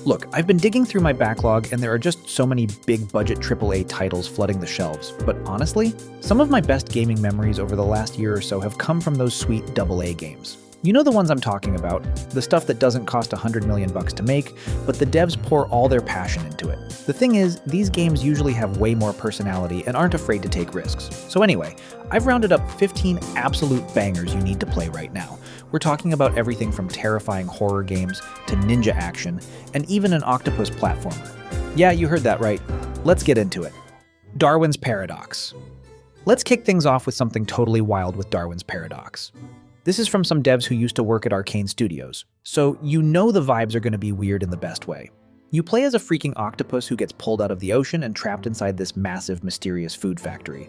Look, I've been digging through my backlog and there are just so many big budget AAA titles flooding the shelves, but honestly, some of my best gaming memories over the last year or so have come from those sweet AA games. You know the ones I'm talking about, the stuff that doesn't cost $100 million to make, but the devs pour all their passion into it. The thing is, these games usually have way more personality and aren't afraid to take risks. So anyway, I've rounded up 15 absolute bangers you need to play right now. We're talking about everything from terrifying horror games to ninja action, and even an octopus platformer. Yeah, you heard that right. Let's get into it. Darwin's Paradox. Let's kick things off with something totally wild with Darwin's Paradox. This is from some devs who used to work at Arcane Studios, so you know the vibes are going to be weird in the best way. You play as a freaking octopus who gets pulled out of the ocean and trapped inside this massive, mysterious food factory.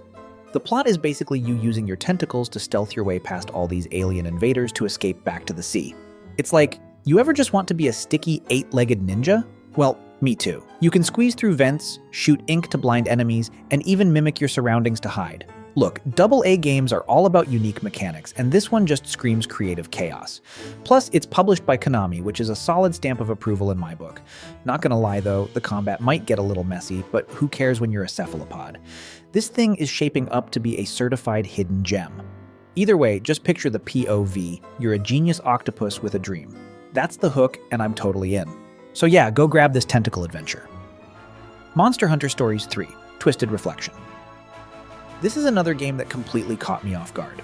The plot is basically you using your tentacles to stealth your way past all these alien invaders to escape back to the sea. It's like, you ever just want to be a sticky, 8-legged ninja? Well, me too. You can squeeze through vents, shoot ink to blind enemies, and even mimic your surroundings to hide. Look, AA games are all about unique mechanics, and this one just screams creative chaos. Plus, it's published by Konami, which is a solid stamp of approval in my book. Not gonna lie though, the combat might get a little messy, but who cares when you're a cephalopod? This thing is shaping up to be a certified hidden gem. Either way, just picture the POV. You're a genius octopus with a dream. That's the hook, and I'm totally in. So yeah, go grab this tentacle adventure. Monster Hunter Stories 3: Twisted Reflection. This is another game that completely caught me off guard.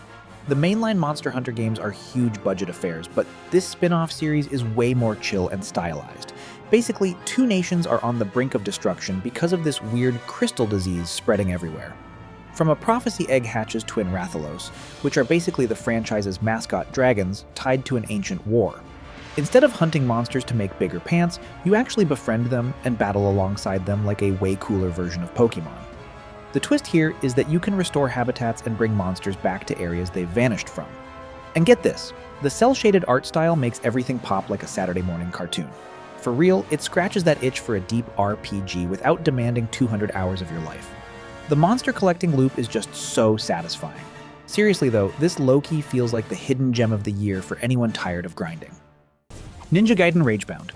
The mainline Monster Hunter games are huge budget affairs, but this spin-off series is way more chill and stylized. Basically, two nations are on the brink of destruction because of this weird crystal disease spreading everywhere. From a prophecy egg hatches twin Rathalos, which are basically the franchise's mascot dragons tied to an ancient war. Instead of hunting monsters to make bigger pants, you actually befriend them and battle alongside them like a way cooler version of Pokemon. The twist here is that you can restore habitats and bring monsters back to areas they've vanished from. And get this, the cel-shaded art style makes everything pop like a Saturday morning cartoon. For real, it scratches that itch for a deep RPG without demanding 200 hours of your life. The monster collecting loop is just so satisfying. Seriously though, this low-key feels like the hidden gem of the year for anyone tired of grinding. Ninja Gaiden Ragebound.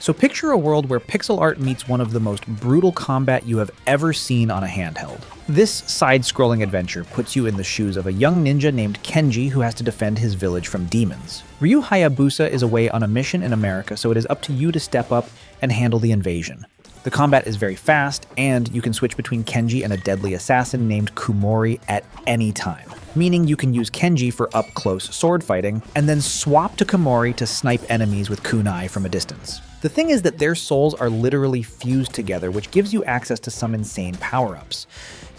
So picture a world where pixel art meets one of the most brutal combat you have ever seen on a handheld. This side-scrolling adventure puts you in the shoes of a young ninja named Kenji who has to defend his village from demons. Ryu Hayabusa is away on a mission in America, so it is up to you to step up and handle the invasion. The combat is very fast, and you can switch between Kenji and a deadly assassin named Kumori at any time. Meaning you can use Kenji for up-close sword fighting, and then swap to Kumori to snipe enemies with kunai from a distance. The thing is that their souls are literally fused together, which gives you access to some insane power-ups.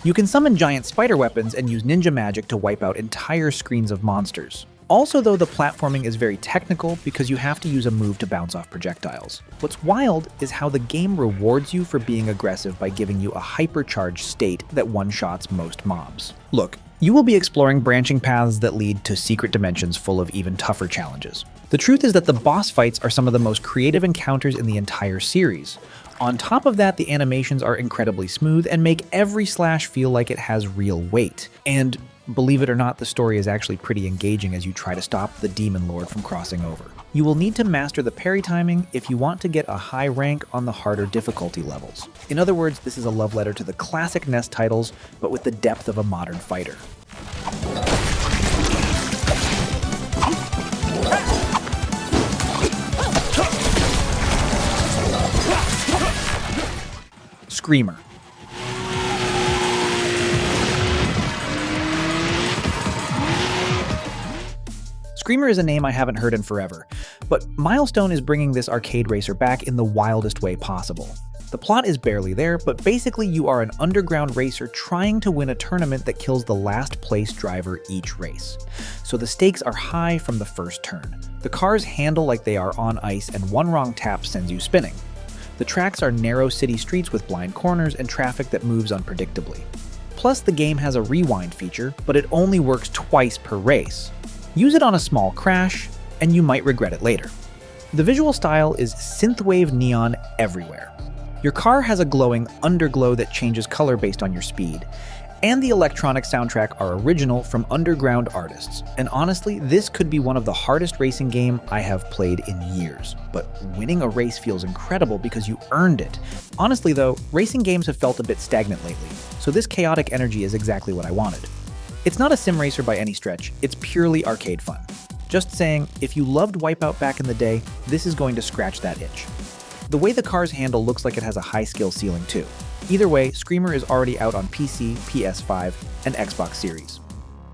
You can summon giant spider weapons and use ninja magic to wipe out entire screens of monsters. Also though, the platforming is very technical because you have to use a move to bounce off projectiles. What's wild is how the game rewards you for being aggressive by giving you a hypercharged state that one-shots most mobs. Look, you will be exploring branching paths that lead to secret dimensions full of even tougher challenges. The truth is that the boss fights are some of the most creative encounters in the entire series. On top of that, the animations are incredibly smooth and make every slash feel like it has real weight. And believe it or not, the story is actually pretty engaging as you try to stop the Demon Lord from crossing over. You will need to master the parry timing if you want to get a high rank on the harder difficulty levels. In other words, this is a love letter to the classic NES titles, but with the depth of a modern fighter. Screamer. Screamer is a name I haven't heard in forever, but Milestone is bringing this arcade racer back in the wildest way possible. The plot is barely there, but basically you are an underground racer trying to win a tournament that kills the last place driver each race. So the stakes are high from the first turn. The cars handle like they are on ice, and one wrong tap sends you spinning. The tracks are narrow city streets with blind corners and traffic that moves unpredictably. Plus, the game has a rewind feature, but it only works twice per race. Use it on a small crash, and you might regret it later. The visual style is synthwave neon everywhere. Your car has a glowing underglow that changes color based on your speed, And the electronic soundtrack are original from underground artists. And honestly, this could be one of the hardest racing game I have played in years. But winning a race feels incredible because you earned it. Honestly though, racing games have felt a bit stagnant lately, so this chaotic energy is exactly what I wanted. It's not a sim racer by any stretch, it's purely arcade fun. Just saying, if you loved Wipeout back in the day, this is going to scratch that itch. The way the cars handle looks like it has a high skill ceiling too. Either way, Screamer is already out on PC, PS5, and Xbox Series.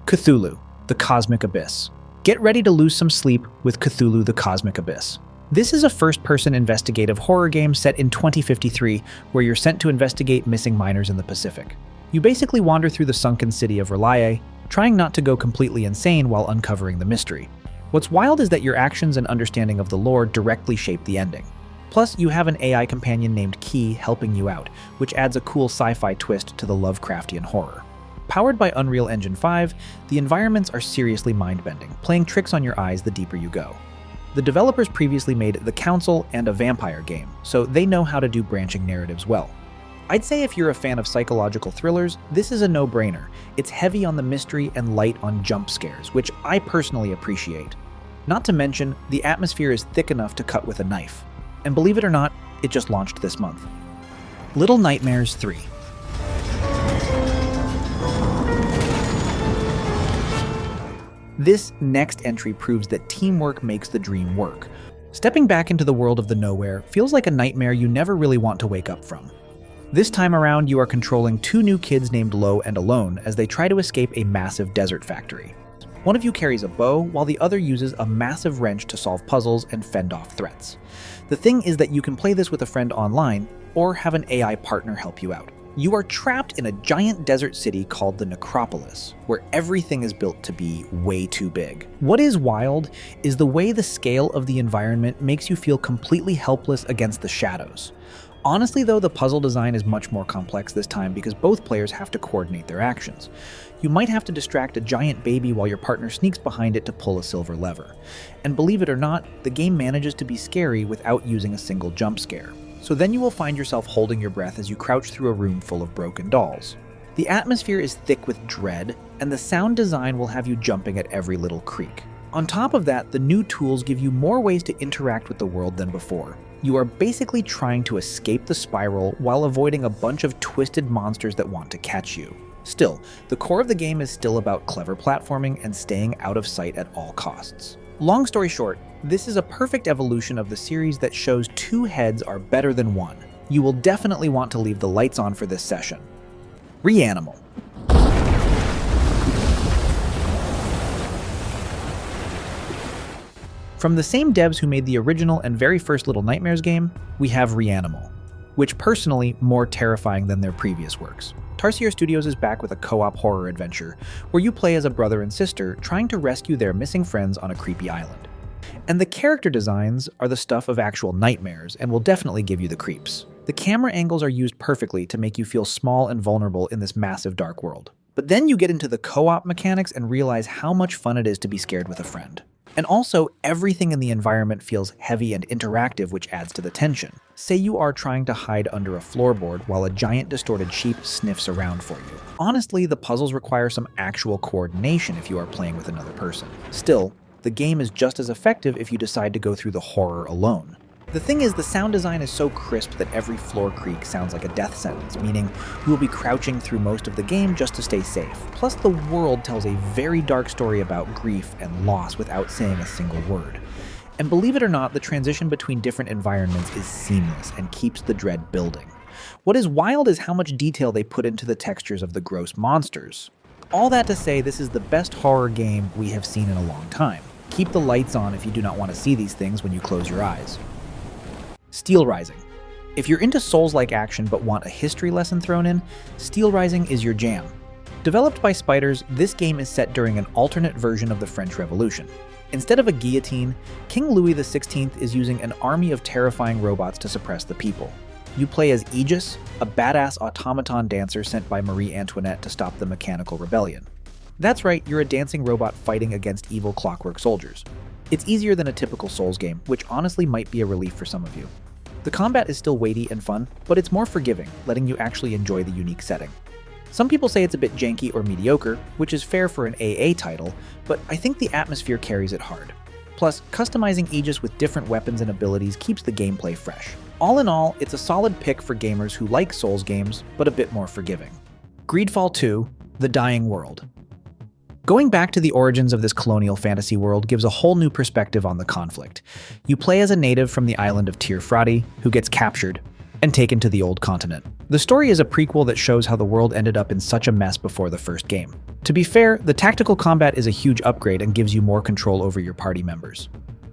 Cthulhu, the Cosmic Abyss. Get ready to lose some sleep with Cthulhu, the Cosmic Abyss. This is a first-person investigative horror game set in 2053 where you're sent to investigate missing miners in the Pacific. You basically wander through the sunken city of Reliae, trying not to go completely insane while uncovering the mystery. What's wild is that your actions and understanding of the lore directly shape the ending. Plus, you have an AI companion named Key helping you out, which adds a cool sci-fi twist to the Lovecraftian horror. Powered by Unreal Engine 5, the environments are seriously mind-bending, playing tricks on your eyes the deeper you go. The developers previously made The Council and a vampire game, so they know how to do branching narratives well. I'd say if you're a fan of psychological thrillers, this is a no-brainer. It's heavy on the mystery and light on jump scares, which I personally appreciate. Not to mention, the atmosphere is thick enough to cut with a knife. And believe it or not, it just launched this month. Little Nightmares 3. This next entry proves that teamwork makes the dream work. Stepping back into the world of the nowhere feels like a nightmare you never really want to wake up from. This time around, you are controlling two new kids named Lo and Alone as they try to escape a massive desert factory. One of you carries a bow, while the other uses a massive wrench to solve puzzles and fend off threats. The thing is that you can play this with a friend online, or have an AI partner help you out. You are trapped in a giant desert city called the Necropolis, where everything is built to be way too big. What is wild is the way the scale of the environment makes you feel completely helpless against the shadows. Honestly though, the puzzle design is much more complex this time because both players have to coordinate their actions. You might have to distract a giant baby while your partner sneaks behind it to pull a silver lever. And believe it or not, the game manages to be scary without using a single jump scare. So then you will find yourself holding your breath as you crouch through a room full of broken dolls. The atmosphere is thick with dread, and the sound design will have you jumping at every little creak. On top of that, the new tools give you more ways to interact with the world than before. You are basically trying to escape the spiral while avoiding a bunch of twisted monsters that want to catch you. Still, the core of the game is still about clever platforming and staying out of sight at all costs. Long story short, this is a perfect evolution of the series that shows two heads are better than one. You will definitely want to leave the lights on for this session. Reanimal. From the same devs who made the original and very first Little Nightmares game, we have Reanimal, which personally more terrifying than their previous works. Tarsier Studios is back with a co-op horror adventure, where you play as a brother and sister trying to rescue their missing friends on a creepy island. And the character designs are the stuff of actual nightmares and will definitely give you the creeps. The camera angles are used perfectly to make you feel small and vulnerable in this massive dark world. But then you get into the co-op mechanics and realize how much fun it is to be scared with a friend. And also, everything in the environment feels heavy and interactive, which adds to the tension. Say you are trying to hide under a floorboard while a giant distorted sheep sniffs around for you. Honestly, the puzzles require some actual coordination if you are playing with another person. Still, the game is just as effective if you decide to go through the horror alone. The thing is, the sound design is so crisp that every floor creak sounds like a death sentence, meaning you will be crouching through most of the game just to stay safe. Plus, the world tells a very dark story about grief and loss without saying a single word. And believe it or not, the transition between different environments is seamless and keeps the dread building. What is wild is how much detail they put into the textures of the gross monsters. All that to say, this is the best horror game we have seen in a long time. Keep the lights on if you do not want to see these things when you close your eyes. Steelrising. If you're into Souls-like action but want a history lesson thrown in, Steelrising is your jam. Developed by Spiders, this game is set during an alternate version of the French Revolution. Instead of a guillotine, King Louis XVI is using an army of terrifying robots to suppress the people. You play as Aegis, a badass automaton dancer sent by Marie Antoinette to stop the mechanical rebellion. That's right, you're a dancing robot fighting against evil clockwork soldiers. It's easier than a typical Souls game, which honestly might be a relief for some of you. The combat is still weighty and fun, but it's more forgiving, letting you actually enjoy the unique setting. Some people say it's a bit janky or mediocre, which is fair for an AA title, but I think the atmosphere carries it hard. Plus, customizing Aegis with different weapons and abilities keeps the gameplay fresh. All in all, it's a solid pick for gamers who like Souls games, but a bit more forgiving. GreedFall 2: The Dying World. Going back to the origins of this colonial fantasy world gives a whole new perspective on the conflict. You play as a native from the island of Tirfradi who gets captured and taken to the old continent. The story is a prequel that shows how the world ended up in such a mess before the first game. To be fair, the tactical combat is a huge upgrade and gives you more control over your party members.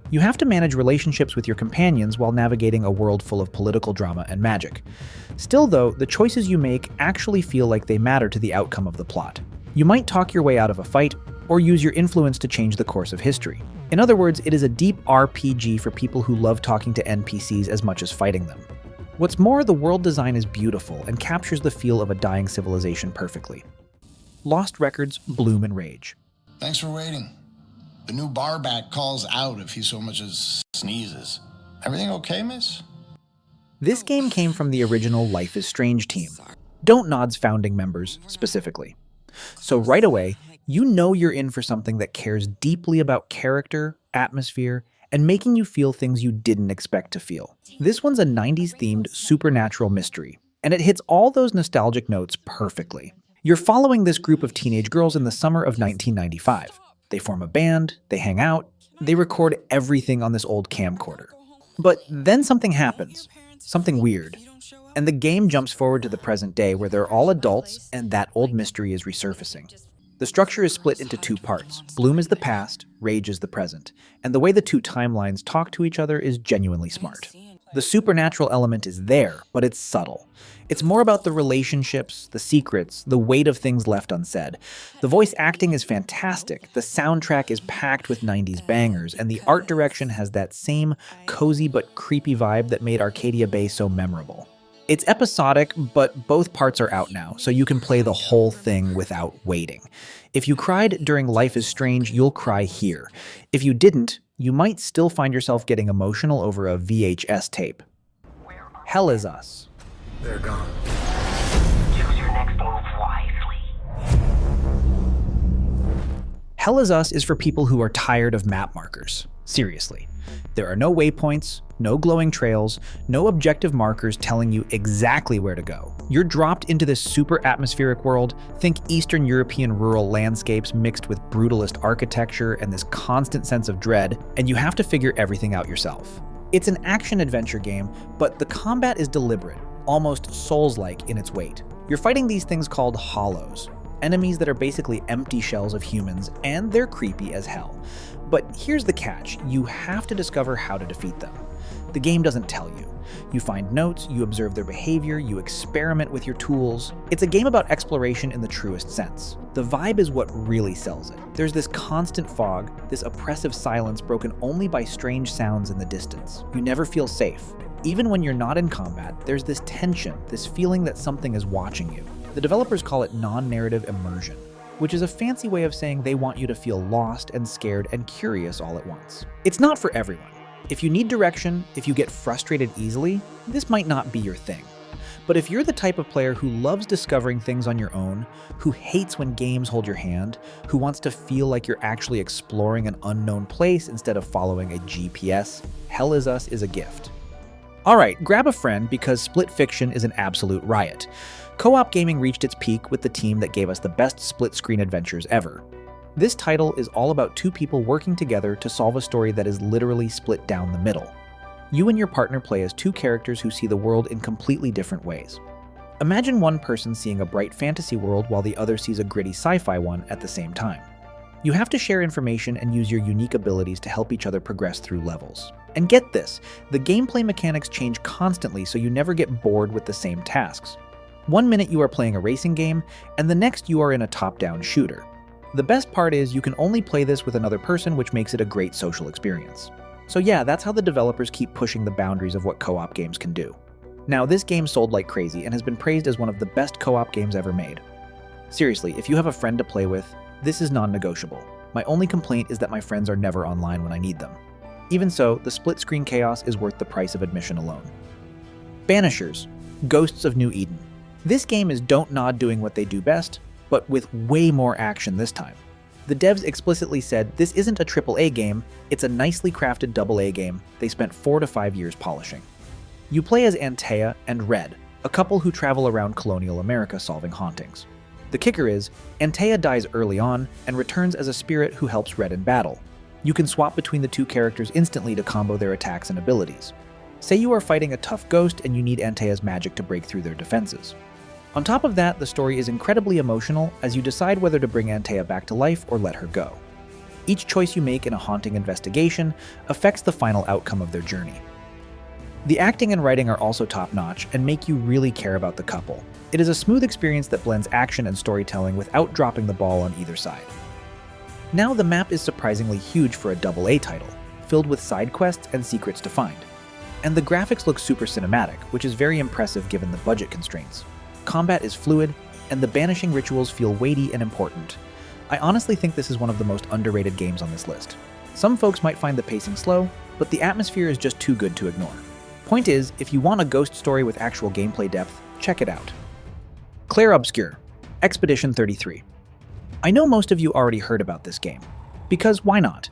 You have to manage relationships with your companions while navigating a world full of political drama and magic. Still though, the choices you make actually feel like they matter to the outcome of the plot. You might talk your way out of a fight, or use your influence to change the course of history. In other words, it is a deep RPG for people who love talking to NPCs as much as fighting them. What's more, the world design is beautiful and captures the feel of a dying civilization perfectly. Lost Records Bloom and Rage. Thanks for waiting. The new barback calls out if he so much as sneezes. Everything okay, miss? This game came from the original Life is Strange team, Don't-Nod's founding members specifically. So right away, you know you're in for something that cares deeply about character, atmosphere, and making you feel things you didn't expect to feel. This one's a 90s-themed supernatural mystery, and it hits all those nostalgic notes perfectly. You're following this group of teenage girls in the summer of 1995. They form a band, they hang out, they record everything on this old camcorder. But then something happens, something weird, and the game jumps forward to the present day where they're all adults and that old mystery is resurfacing. The structure is split into two parts. Bloom is the past, Rage is the present, and the way the two timelines talk to each other is genuinely smart. The supernatural element is there, but it's subtle. It's more about the relationships, the secrets, the weight of things left unsaid. The voice acting is fantastic, the soundtrack is packed with 90s bangers, and the art direction has that same cozy but creepy vibe that made Arcadia Bay so memorable. It's episodic, but both parts are out now, so you can play the whole thing without waiting. If you cried during Life is Strange, you'll cry here. If you didn't, you might still find yourself getting emotional over a VHS tape. Hell is Us. They're gone. Choose your next move wisely. Hell is Us is for people who are tired of map markers. Seriously. There are no waypoints, no glowing trails, no objective markers telling you exactly where to go. You're dropped into this super atmospheric world. Think Eastern European rural landscapes mixed with brutalist architecture and this constant sense of dread, and you have to figure everything out yourself. It's an action-adventure game, but the combat is deliberate, almost Souls-like in its weight. You're fighting these things called hollows, enemies that are basically empty shells of humans, and they're creepy as hell. But here's the catch, you have to discover how to defeat them. The game doesn't tell you. You find notes, you observe their behavior, you experiment with your tools. It's a game about exploration in the truest sense. The vibe is what really sells it. There's this constant fog, this oppressive silence broken only by strange sounds in the distance. You never feel safe. Even when you're not in combat, there's this tension, this feeling that something is watching you. The developers call it non-narrative immersion, which is a fancy way of saying they want you to feel lost and scared and curious all at once. It's not for everyone. If you need direction, if you get frustrated easily, this might not be your thing. But if you're the type of player who loves discovering things on your own, who hates when games hold your hand, who wants to feel like you're actually exploring an unknown place instead of following a GPS, Hell is Us is a gift. Alright, grab a friend because Split Fiction is an absolute riot. Co-op gaming reached its peak with the team that gave us the best split-screen adventures ever. This title is all about two people working together to solve a story that is literally split down the middle. You and your partner play as two characters who see the world in completely different ways. Imagine one person seeing a bright fantasy world while the other sees a gritty sci-fi one at the same time. You have to share information and use your unique abilities to help each other progress through levels. And get this, the gameplay mechanics change constantly so you never get bored with the same tasks. One minute you are playing a racing game, and the next you are in a top-down shooter. The best part is you can only play this with another person, which makes it a great social experience. So yeah, that's how the developers keep pushing the boundaries of what co-op games can do. Now, this game sold like crazy and has been praised as one of the best co-op games ever made. Seriously, if you have a friend to play with, this is non-negotiable. My only complaint is that my friends are never online when I need them. Even so, the split-screen chaos is worth the price of admission alone. Banishers, Ghosts of New Eden. This game is Don't Nod doing what they do best, but with way more action this time. The devs explicitly said this isn't a AAA game, it's a nicely crafted AA game they spent 4 to 5 years polishing. You play as Antea and Red, a couple who travel around colonial America solving hauntings. The kicker is, Antea dies early on and returns as a spirit who helps Red in battle. You can swap between the two characters instantly to combo their attacks and abilities. Say you are fighting a tough ghost and you need Antea's magic to break through their defenses. On top of that, the story is incredibly emotional as you decide whether to bring Antea back to life or let her go. Each choice you make in a haunting investigation affects the final outcome of their journey. The acting and writing are also top-notch and make you really care about the couple. It is a smooth experience that blends action and storytelling without dropping the ball on either side. Now the map is surprisingly huge for a AA title, filled with side quests and secrets to find. And the graphics look super cinematic, which is very impressive given the budget constraints. Combat is fluid, and the banishing rituals feel weighty and important. I honestly think this is one of the most underrated games on this list. Some folks might find the pacing slow, but the atmosphere is just too good to ignore. Point is, if you want a ghost story with actual gameplay depth, check it out. Clair Obscur, Expedition 33. I know most of you already heard about this game, because why not?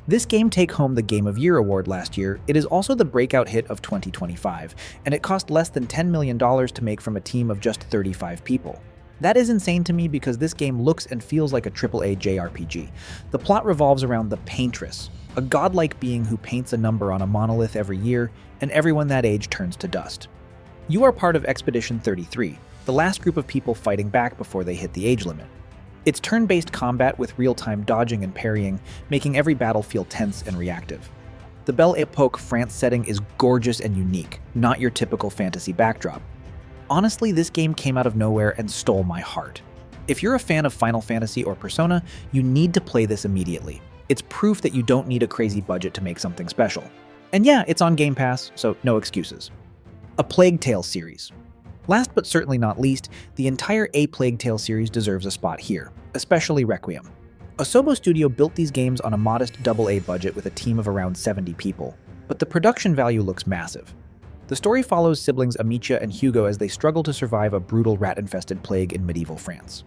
This game take home the Game of Year award last year. It is also the breakout hit of 2025, and it cost less than $10 million to make from a team of just 35 people. That is insane to me because this game looks and feels like a AAA JRPG. The plot revolves around the Paintress, a godlike being who paints a number on a monolith every year, and everyone that age turns to dust. You are part of Expedition 33, the last group of people fighting back before they hit the age limit. It's turn-based combat with real-time dodging and parrying, making every battle feel tense and reactive. The Belle Epoque France setting is gorgeous and unique, not your typical fantasy backdrop. Honestly, this game came out of nowhere and stole my heart. If you're a fan of Final Fantasy or Persona, you need to play this immediately. It's proof that you don't need a crazy budget to make something special. And yeah, it's on Game Pass, so no excuses. A Plague Tale series. Last but certainly not least, the entire A Plague Tale series deserves a spot here, especially Requiem. Asobo Studio built these games on a modest AA budget with a team of around 70 people, but the production value looks massive. The story follows siblings Amicia and Hugo as they struggle to survive a brutal rat-infested plague in medieval France.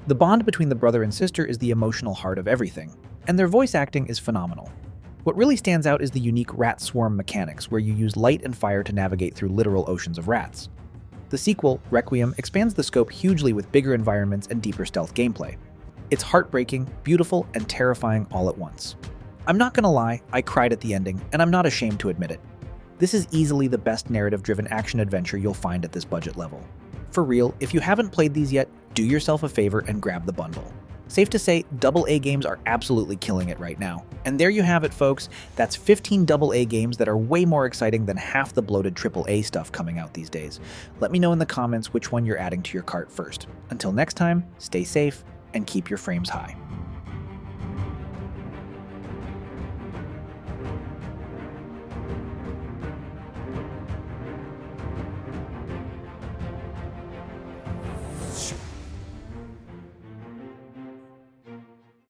The bond between the brother and sister is the emotional heart of everything, and their voice acting is phenomenal. What really stands out is the unique rat swarm mechanics, where you use light and fire to navigate through literal oceans of rats. The sequel, Requiem, expands the scope hugely with bigger environments and deeper stealth gameplay. It's heartbreaking, beautiful, and terrifying all at once. I'm not gonna lie, I cried at the ending, and I'm not ashamed to admit it. This is easily the best narrative-driven action-adventure you'll find at this budget level. For real, if you haven't played these yet, do yourself a favor and grab the bundle. Safe to say, AA games are absolutely killing it right now. And there you have it, folks. That's 15 AA games that are way more exciting than half the bloated AAA stuff coming out these days. Let me know in the comments which one you're adding to your cart first. Until next time, stay safe and keep your frames high.